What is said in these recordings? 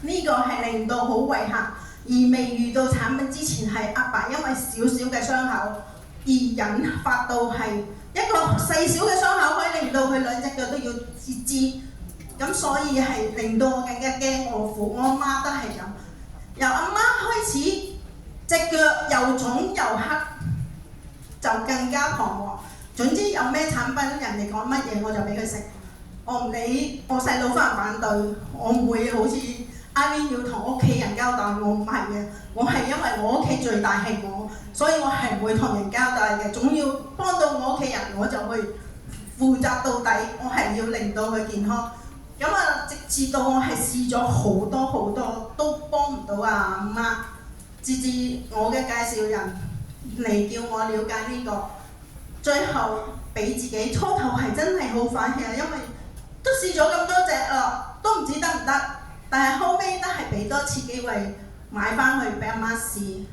呢個係令到好遺憾。而未遇到產品之前係阿爸因為少少嘅傷口而引發到係一個細小嘅傷口，可以令到佢兩隻腳都要截肢。咁所以係令到我更加驚我父，我阿媽都係咁。由阿媽開始，隻腳又腫又黑，就更加彷徨。總之有咩產品，人哋講乜嘢我就俾佢食。我唔理我細佬反唔反對，我唔會好似阿 Vin 要同屋企人交代，我唔係嘅。我係因為我屋企最大係我，所以我係唔會同人交代嘅。總要幫到我屋企人，我就會負責到底。我係要令到佢健康。咁啊，直至到我係試咗好多都幫唔到阿媽，直至我嘅介紹人嚟叫我了解呢個，最後俾自己初頭係真係好反氣啊，因為都試咗咁多隻啦，都唔知得唔得，但係後尾都係俾多次機會買翻去俾阿媽試。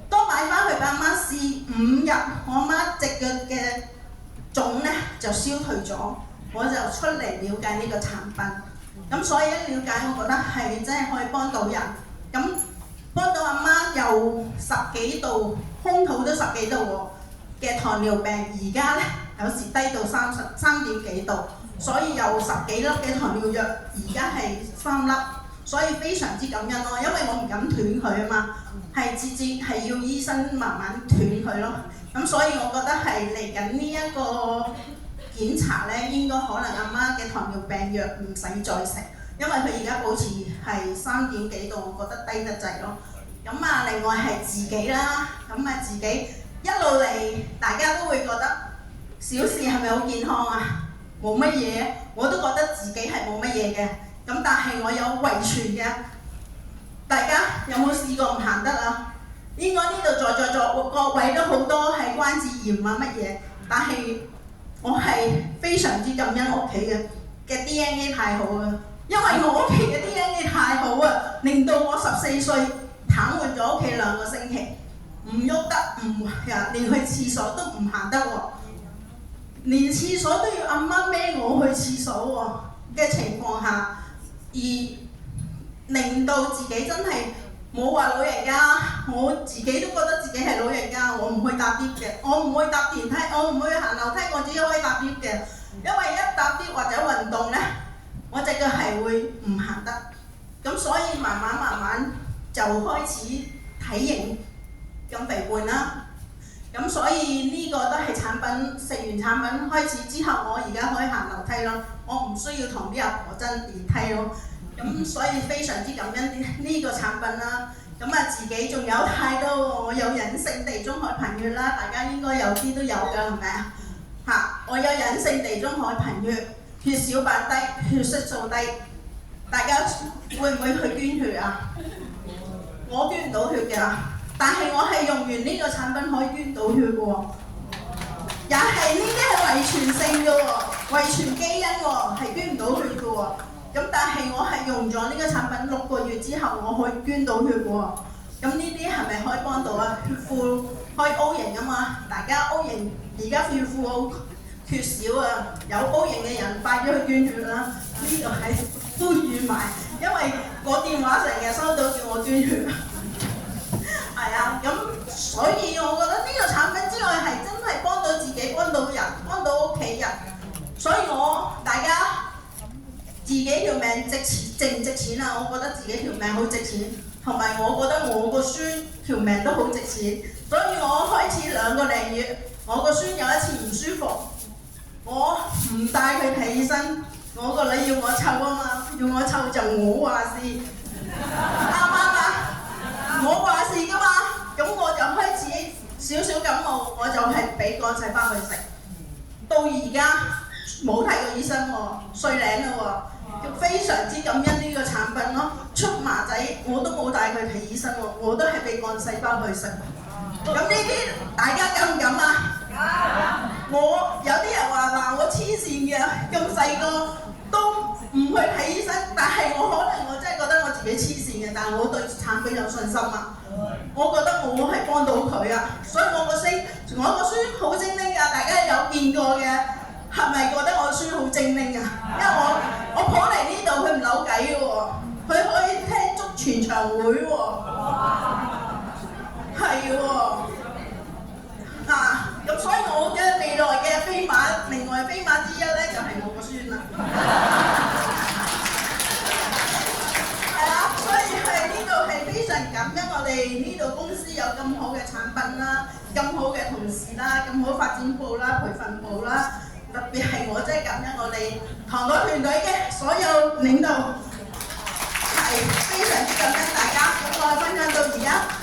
當買翻去俾阿媽試5日，我阿媽隻腳嘅腫咧就消退咗。我就出嚟了解呢個產品，咁所以一了解，我覺得係真係可以幫到人。咁幫到阿媽由10幾度，空肚都10幾度喎嘅糖尿病，而家咧有時低到3點幾度，所以由10幾粒嘅糖尿藥，而家係3粒，所以非常之感恩咯。因為我唔敢斷佢啊嘛，係直接係要醫生慢慢斷佢咯。咁所以我覺得係嚟緊呢一個檢查咧，應該可能阿媽嘅糖尿病藥唔使再食，因為佢而家保持係3點幾度，我覺得低得滯咯。咁啊，另外係自己啦，咁啊自己一路嚟，大家都會覺得小事係咪好健康啊？冇乜嘢，我都覺得自己係冇乜嘢嘅。咁但係我有遺傳嘅，大家有冇試過唔行得啊？應該呢度在座各位都好多係關節炎啊乜嘢，但係我係非常之感恩屋企嘅 DNA 太好啊！因為我屋企嘅 DNA 太好啊，令到我14歲癱瘓咗屋企2個星期，唔喐得，連去廁所都唔行得喎，連廁所都要阿媽孭我去廁所喎嘅情況下，而令到自己真係冇話老人家，我自己都覺得自己係老人家，我唔會搭 lift 嘅，我唔會搭電梯，我唔會行樓梯，我只可以搭 lift 嘅，因為一搭 lift 或者運動呢，我隻腳係會唔行得，咁所以慢慢就開始體型咁肥胖啦，咁所以呢個都係產品，食完產品開始之後，我而家可以行樓梯咯，我唔需要同啲阿婆爭電梯咯。咁所以非常之感恩呢個產品啦。咁啊自己仲有太多，我有隱性地中海貧血啦，大家應該有啲都有㗎，係咪啊？嚇，我有隱性地中海貧血，血小板低，血色素低，大家會唔會去捐血啊？我捐唔到血㗎，但係我係用完呢個產品可以捐到血喎，也係呢啲係遺傳性㗎喎，遺傳基因喎，係捐唔到血㗎喎。咁但係我係用咗呢個產品6個月之後，我可以捐到血喎。咁呢啲係咪可以幫到啊？血庫可以 O 型啊嘛，大家 O 型而家血庫好缺少啊，有 O 型嘅人快啲去捐血啦。呢度係呼籲埋，因為我電話成日收到叫我捐血。係啊，咁所以我覺得呢個產品之外係真係幫到自己、幫到人、幫到屋企人。所以大家自己條命值唔值錢啊？我覺得自己條命好值錢，同埋我覺得我個孫條命都好值錢。所以我開始2個零月，我個孫有一次唔舒服，我唔帶佢睇醫生，我個女要我湊啊嘛，要我湊就我話事，啱唔啱啊？我話事㗎嘛，咁我就開始少少感冒，我就係俾個細包佢食，到而家冇睇過醫生喎，歲零啦喎。非常之感恩呢個產品咯，出麻仔我都冇帶佢睇醫生喎，我都係俾幹細胞去食。咁呢啲大家敢唔敢啊？我有啲人話我黐線嘅，咁細個都唔去睇醫生，但係我真係覺得我自己黐線嘅，但係我對產品有信心啊。我覺得我係幫到佢啊，所以我個孫好精靈㗎，大家有見過嘅。係咪覺得我孫好精靈啊？因為我婆嚟呢度，佢唔扭計嘅喎，佢可以聽全場會喎，係喎。咁所以我嘅未來嘅飛馬，另外飛馬之一咧就係我個孫啦。係啦，所以係呢度係非常感恩我哋呢度公司有咁好嘅產品啦，咁好嘅同事啦，咁好發展部啦、培訓部啦，特別係我真係感恩我哋堂隊團隊嘅所有領導，係非常之感恩大家。咁我分享到而家。